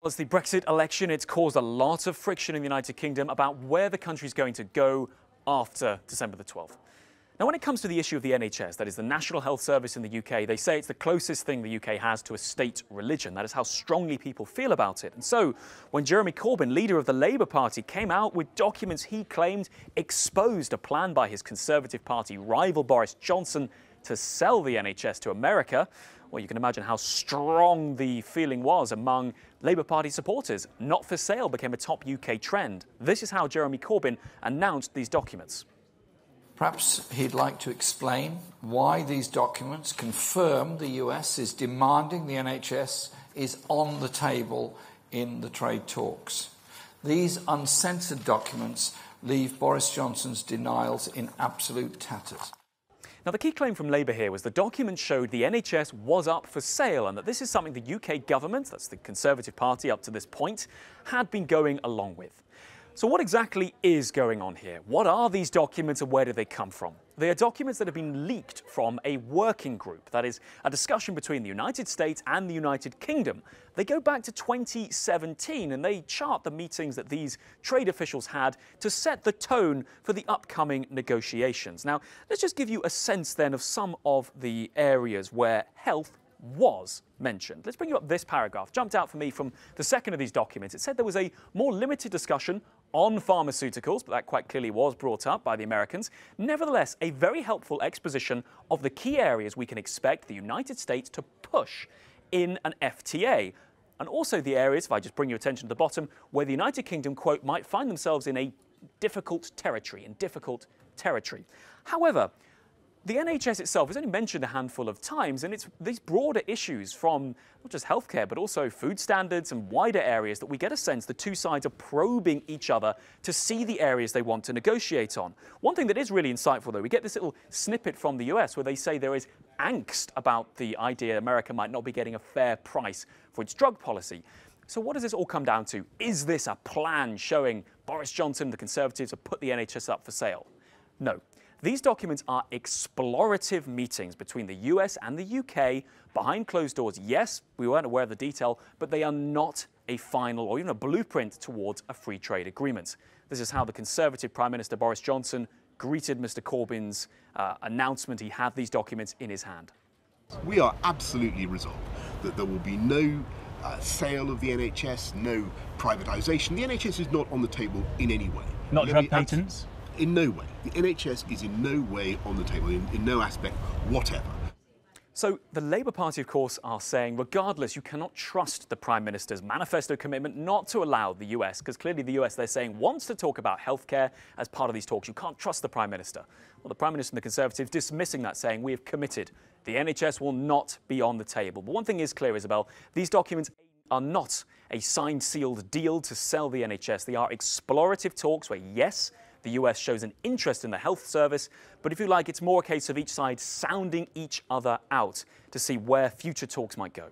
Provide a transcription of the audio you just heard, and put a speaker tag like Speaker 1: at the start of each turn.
Speaker 1: As the Brexit election, it's caused a lot of friction in the United Kingdom about where the country's going to go after December the 12th. Now, when it comes to the issue of the NHS, that is the National Health Service in the UK, they say it's the closest thing the UK has to a state religion. That is how strongly people feel about it. And so, when Jeremy Corbyn, leader of the Labour Party, came out with documents he claimed exposed a plan by his Conservative Party rival Boris Johnson to sell the NHS to America, well, you can imagine how strong the feeling was among Labour Party supporters. Not for sale became a top UK trend. This is how Jeremy Corbyn announced these documents.
Speaker 2: Perhaps he'd like to explain why these documents confirm the US is demanding the NHS is on the table in the trade talks. These uncensored documents leave Boris Johnson's denials in absolute tatters.
Speaker 1: Now, the key claim from Labour here was the document showed the NHS was up for sale and that this is something the UK government, that's the Conservative Party up to this point, had been going along with. So what exactly is going on here? What are these documents and where do they come from? They are documents that have been leaked from a working group, that is, a discussion between the United States and the United Kingdom. They go back to 2017 and they chart the meetings that these trade officials had to set the tone for the upcoming negotiations. Now, let's just give you a sense then of some of the areas where health was mentioned. Let's bring you up this paragraph. Jumped out for me from the second of these documents. It said there was a more limited discussion on pharmaceuticals, but that quite clearly was brought up by the Americans. Nevertheless, a very helpful exposition of the key areas we can expect the United States to push in an FTA. And also the areas, if I just bring your attention to the bottom, where the United Kingdom, quote, might find themselves in a difficult territory, However, the NHS itself is only mentioned a handful of times, and it's these broader issues from not just healthcare, but also food standards and wider areas that we get a sense the two sides are probing each other to see the areas they want to negotiate on. One thing that is really insightful, though, we get this little snippet from the US where they say there is angst about the idea America might not be getting a fair price for its drug policy. So what does this all come down to? Is this a plan showing Boris Johnson, the Conservatives, have put the NHS up for sale? No. These documents are explorative meetings between the US and the UK behind closed doors. Yes, we weren't aware of the detail, but they are not a final or even a blueprint towards a free trade agreement. This is how the Conservative Prime Minister Boris Johnson greeted Mr. Corbyn's announcement he had these documents in his hand.
Speaker 3: We are absolutely resolved that there will be no sale of the NHS, no privatisation. The NHS is not on the table in any way.
Speaker 4: Not drug patents?
Speaker 3: In no way. The NHS is in no way on the table, in no aspect whatever.
Speaker 1: So the Labour Party, of course, are saying, regardless, you cannot trust the Prime Minister's manifesto commitment not to allow the US, because clearly the US, they're saying, wants to talk about healthcare as part of these talks. You can't trust the Prime Minister. Well, the Prime Minister and the Conservatives dismissing that, saying, we have committed. The NHS will not be on the table. But one thing is clear, Isabel, these documents are not a signed, sealed deal to sell the NHS. They are explorative talks where, yes, the US shows an interest in the health service, but if you like, it's more a case of each side sounding each other out to see where future talks might go.